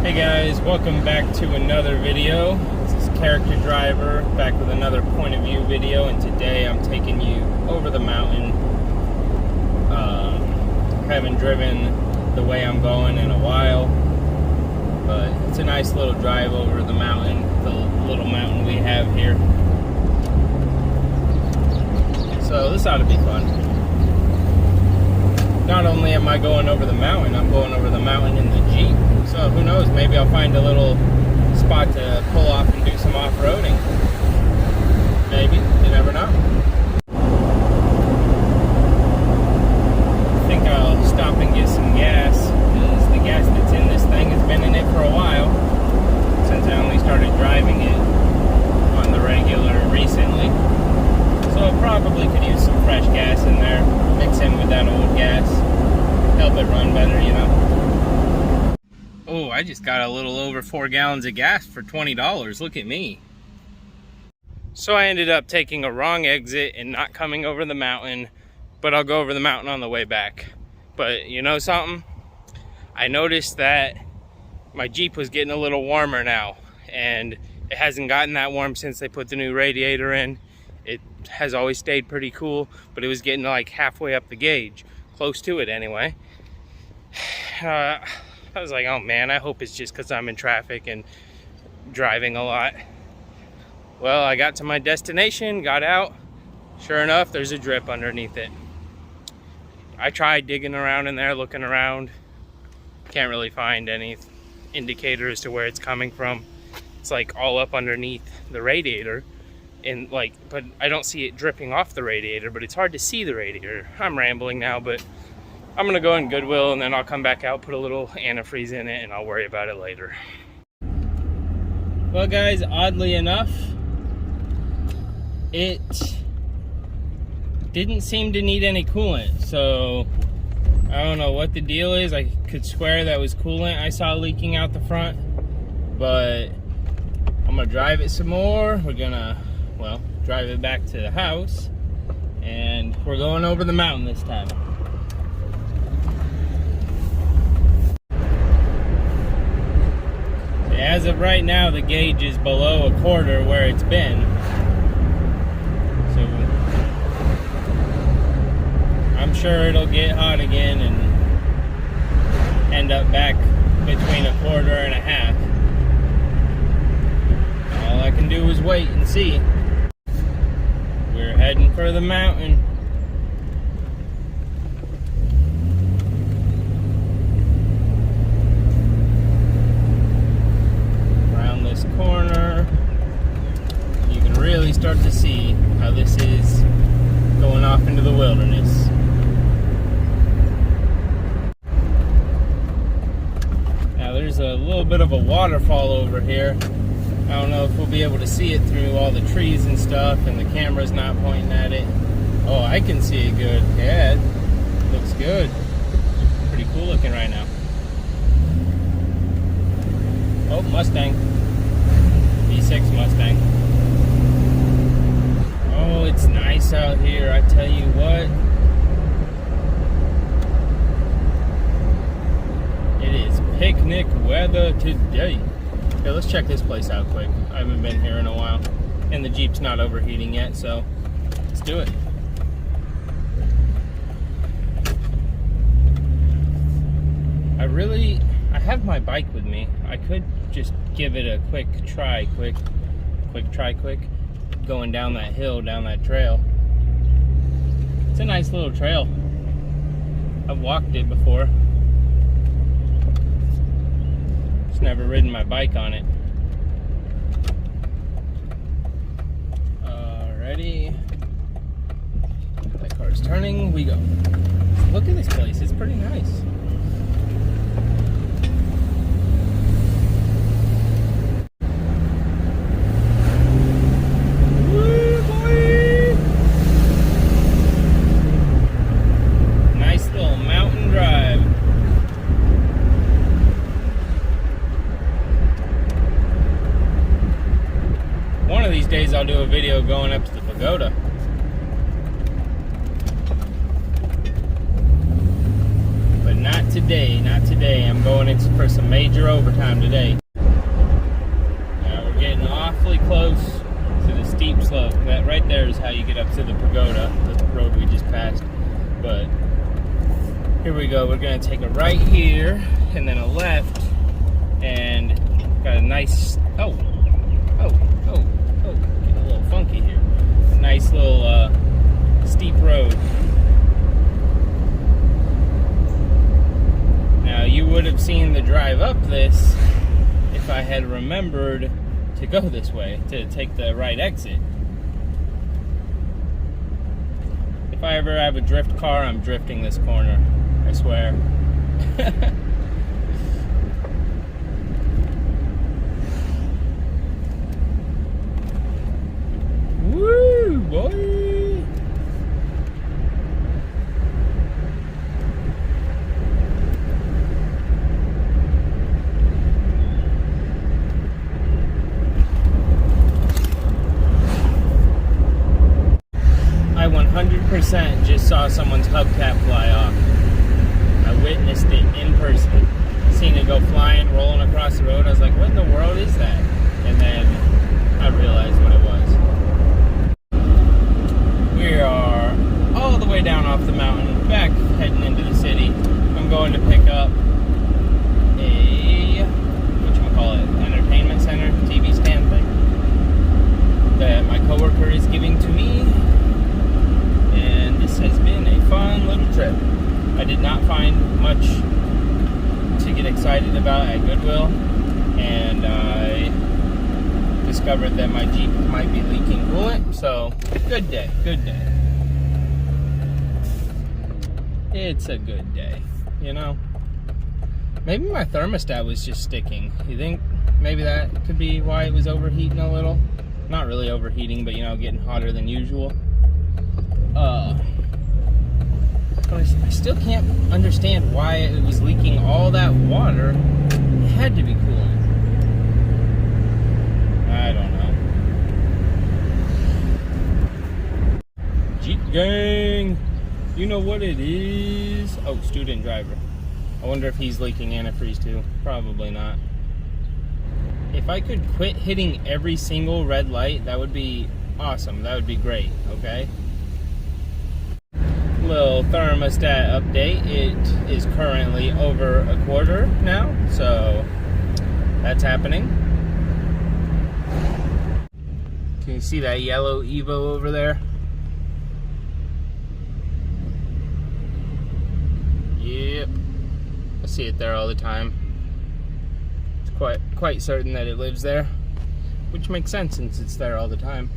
Hey guys, welcome back to another video. This is Character Driver back with another point of view video, and today I'm taking you over the mountain. Haven't driven the way I'm going in a while, but it's a nice little drive over the mountain, the little mountain we have here. So this ought to be fun. Not only am I going over the mountain, I'm going over the mountain in the Jeep. So who knows, maybe I'll find a little spot to pull off and do some off-roading. Maybe, you never know. I think I'll stop and get some gas, because the gas that's in this thing has been in it for a while, since I only started driving it on the regular recently. So I probably could use some fresh gas in there, mix in with that old gas, help it run better, you know. Oh, I just got a little over 4 gallons of gas for $20. Look at me. So I ended up taking a wrong exit and not coming over the mountain, but I'll go over the mountain on the way back. But you know something? I noticed that my Jeep was getting a little warmer now, and it hasn't gotten that warm since they put the new radiator in. It has always stayed pretty cool, but it was getting like halfway up the gauge, close to it anyway. I was like, oh man, I hope it's just because I'm in traffic and driving a lot. Well, I got to my destination, got out. Sure enough, there's a drip underneath it. I tried digging around in there, looking around. Can't really find any indicator as to where it's coming from. It's like all up underneath the radiator. And like, but I don't see it dripping off the radiator, but it's hard to see the radiator. I'm rambling now, but I'm gonna go in Goodwill and then I'll come back out, put a little antifreeze in it, and I'll worry about it later. Well guys, oddly enough, it didn't seem to need any coolant, so I don't know what the deal is. I could swear that was coolant I saw leaking out the front, but I'm gonna drive it some more. We're gonna, well, drive it back to the house, and we're going over the mountain this time. As of right now, the gauge is below a quarter where it's been. So I'm sure it'll get hot again and end up back between a quarter and a half. All I can do is wait and see. We're heading for the mountain. Around this corner, you can really start to see how this is going off into the wilderness. Now there's a little bit of a waterfall over here. I don't know if we'll be able to see it through all the trees and stuff, and the camera's not pointing at it. Oh, I can see it good. Yeah, it looks good. Pretty cool looking right now. Oh, Mustang. V6 Mustang. Oh, it's nice out here, I tell you what. It is picnic weather today. Okay, let's check this place out quick. I haven't been here in a while. And the Jeep's not overheating yet, so let's do it. I have my bike with me. I could just give it a quick try, going down that hill, down that trail. It's a nice little trail. I've walked it before. Just never ridden my bike on it. Alrighty. That car's turning, we go. Look at this place, it's pretty nice. Days I'll do a video going up to the pagoda. But not today, not today. I'm going going for some major overtime today. Now we're getting awfully close to the steep slope. That right there is how you get up to the pagoda, the road we just passed. But here we go. We're going to take a right here and then a left, and got a nice getting a little funky here. A nice little steep road. Now you would have seen the drive up this if I had remembered to go this way, to take the right exit. If I ever have a drift car, I'm drifting this corner, I swear. Woo, boy! I 100% just saw someone's hubcap fly off. I witnessed it in person. Seen it go flying, rolling across the road. I was like, what in the world is that? And then I realized what it was. We are all the way down off the mountain, back heading into the city. I'm going to pick up a, entertainment center, TV stand thing that my coworker is giving to me. And this has been a fun little trip. I did not find much to get excited about at Goodwill, and I discovered that my Jeep might be leaking coolant, so good day, good day. It's a good day, you know? Maybe my thermostat was just sticking. You think maybe that could be why it was overheating a little? Not really overheating, but you know, getting hotter than usual. But I still can't understand why it was leaking all that water. It had to be coolant. I don't know. Jeep gang, you know what it is. Oh, student driver. I wonder if he's leaking antifreeze too. Probably not. If I could quit hitting every single red light, that would be awesome. That would be great, okay? Little thermostat update. It is currently over a quarter now, so that's happening. Can you see that yellow Evo over there? Yep, I see it there all the time. It's quite certain that it lives there, which makes sense since it's there all the time.